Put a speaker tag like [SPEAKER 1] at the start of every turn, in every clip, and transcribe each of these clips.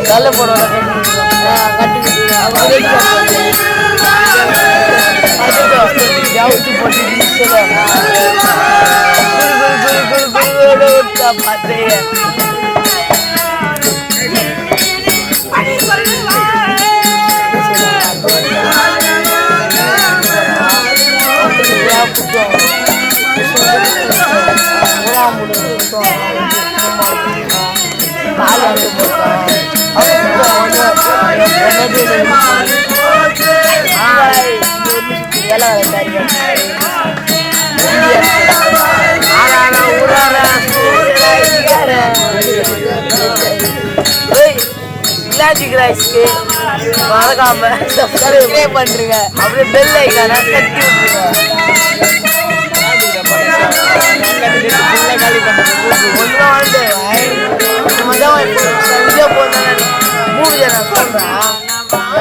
[SPEAKER 1] நல்ல போடுவாங்க மறக்காம சப்ஸ்கிரைப் பண்றீங்க, அப்படியே பெல் ஐகான தட்டி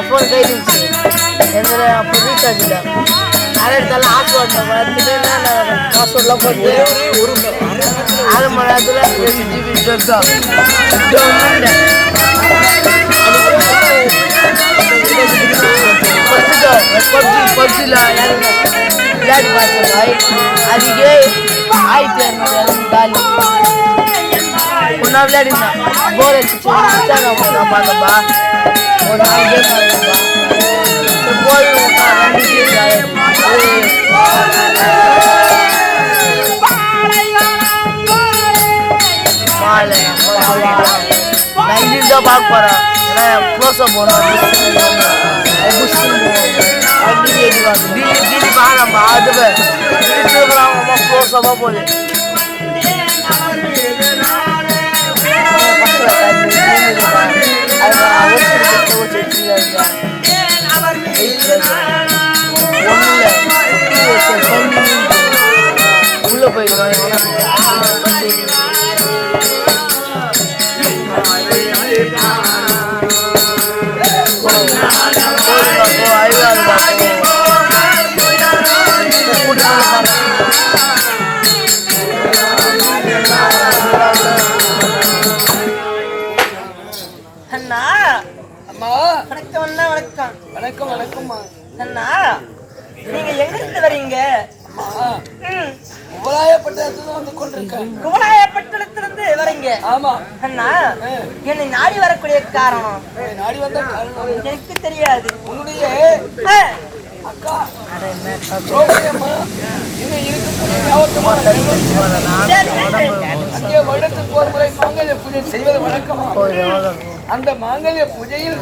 [SPEAKER 1] ஃபோன் கை இருந்துச்சு எந்த அப்போ ரீசார்ஜ் இல்லை அதை எடுத்தாலும் ஹாட்ஸ்பாட்டில் பாஸ்வேர்ட்லாம் போட்டு அரை மணி நேரத்தில் 2 GB பப்ஜியில் விளையாடி பார்த்தேன். அதுக்கே 1200 காலி ஒன்றா விளையாடிருந்தேன். போர் அடிச்சு நான் பார்த்தப்பா ஒரு 4 கேம் ஆகிருப்பா போய் 2 GB நான் இங்கிட்டு தான் பார்க்க போகிறேன். ஏன்னா க்ளோஸாக போகிறோம் டீலி பாரும்மா அதுவே அம்மா க்ளோஸாக போகுது. உள்ள போயிருக்கோம் அண்ணா. அம்மா வணக்கம். வணக்கம் வணக்கம் வணக்கம்மா. அண்ணா நீங்க எங்க இருந்து வரீங்க? குவலாயப்பட்டினத்திலிருந்து வரீங்க? ஆமா அண்ணா. என்னை நாடி வரக்கூடிய காரணம் நாடி வந்த காரணம் எனக்கு தெரியாது. உன்னுடைய அக்கா அந்த மாங்கல்ய பூஜையில்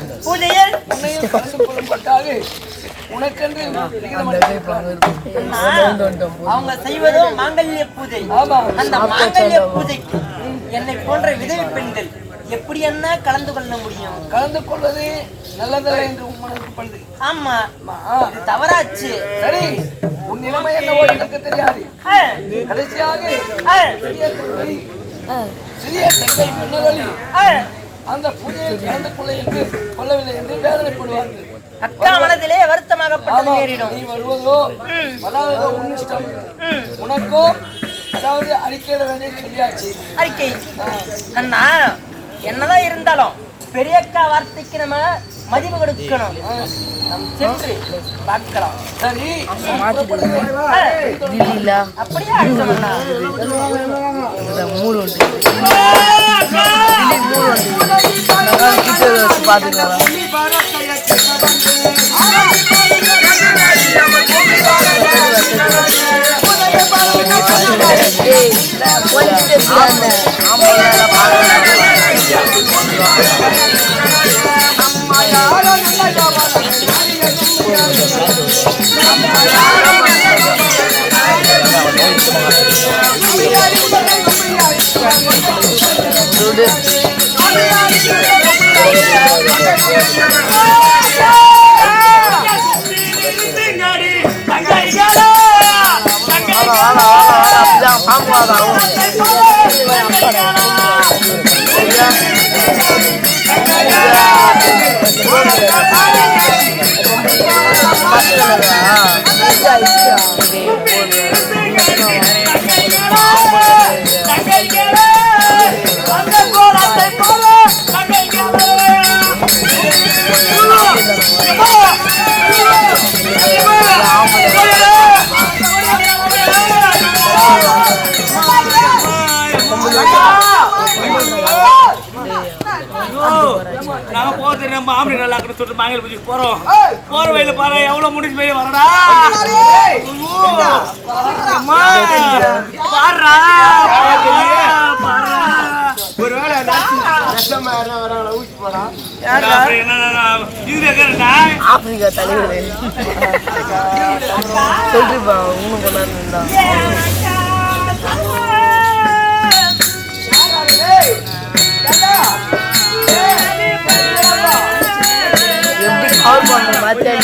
[SPEAKER 1] உன்னையும் கலந்து கொள்ளப்பட்டாக உனக்கென்று அவங்க செய்வதும் மாங்கல்ய பூஜை. அந்த மாங்கல்ய பூஜைக்கு என்னை போன்ற விதவை பெண்கள் எப்படி என்ன கலந்து கொள்ள முடியும்? கலந்து கொள்வது நல்லதல்ல என்று உணர்வு. ஆமா இது தவறாச்சு. சரி உன் நிலைமை என்னவோ எனக்கு தெரியாது. கடைசியாக சிறிய தங்கை முன்னவழி அந்த பூஜையில் கலந்து கொள்ளவில்லை என்று வேதனைப்படுவார்கள். அக்கா மனதிலே வருத்தமாகப்பட்டது நேரிடும். நீ வருவதோ வராததோ உன் இஷ்டம். உனக்கோ அதாவது அறிக்கையிட வேண்டிய சொல்லியாச்சு. அறிக்கை அண்ணா என்னதான் இருந்தாலும் பெரியக்கா வார்த்தைக்கு நம்ம மதிப்பு கொடுக்கணும். சென்று பார்க்கலாம். சரி அப்படியே பாத்துக்கலாம்.
[SPEAKER 2] போற வயல பாரு எவ்வளவு முடிச்சு போய் வரடா
[SPEAKER 3] ஒருவேளை ஊசி போடா
[SPEAKER 4] ஆப்பிரிக்கா தலைவர் சொல்லிருப்பா ஒண்ணு கொண்டாந்து எப்படி கவர் பண்ண பார்த்தேன்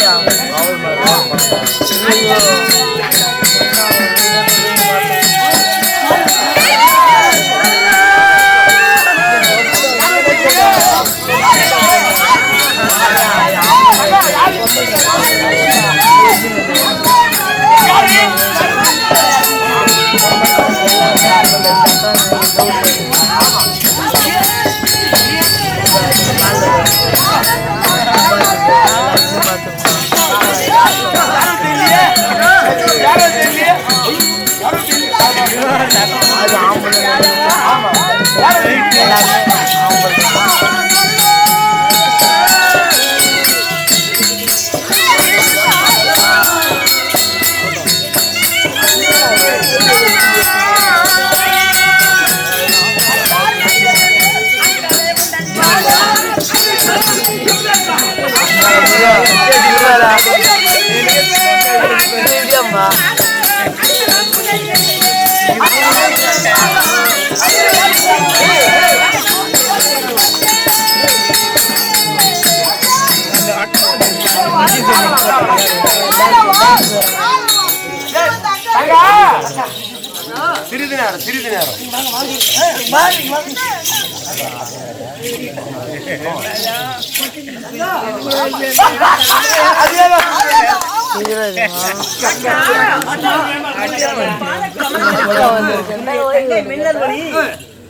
[SPEAKER 3] சிறிது நேரம்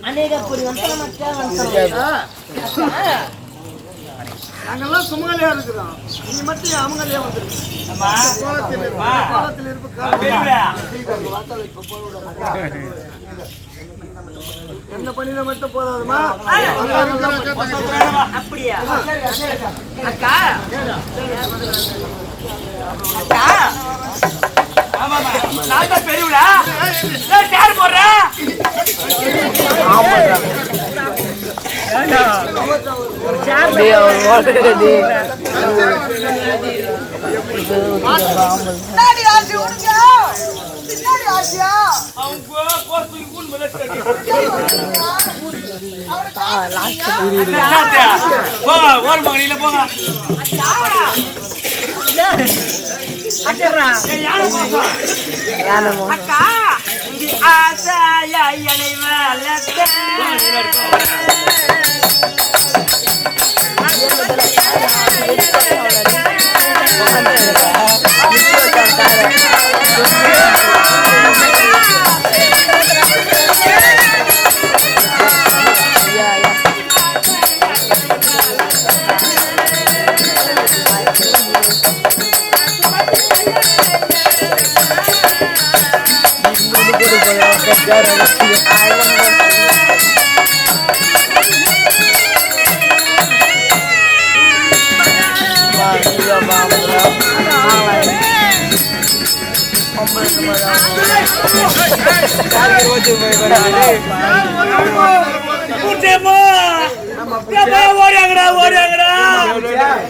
[SPEAKER 1] அநேக பொறி
[SPEAKER 3] நாங்கெல்லாம் சுமங்கலியா இருக்கிறோம். நீ மட்டும் அமங்கலியா வந்துருக்கு. என்ன பண்ணின மட்டும் போதாதுமா?
[SPEAKER 1] அப்படியா? அக்கா அக்கா
[SPEAKER 2] ஆமாமா நான் தான் பெரியவளா நான் யார் போறா கூட்டேம்மா ஓடியாங்கடா ஓடியாங்கடா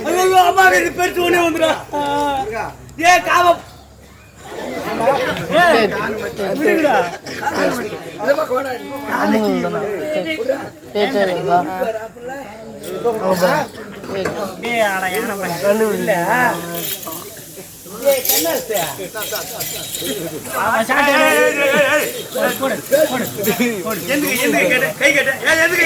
[SPEAKER 2] ஐயோ அம்மா இது பெருசு ஒண்ணே வந்துடா ஏ காவம் கை கட்ட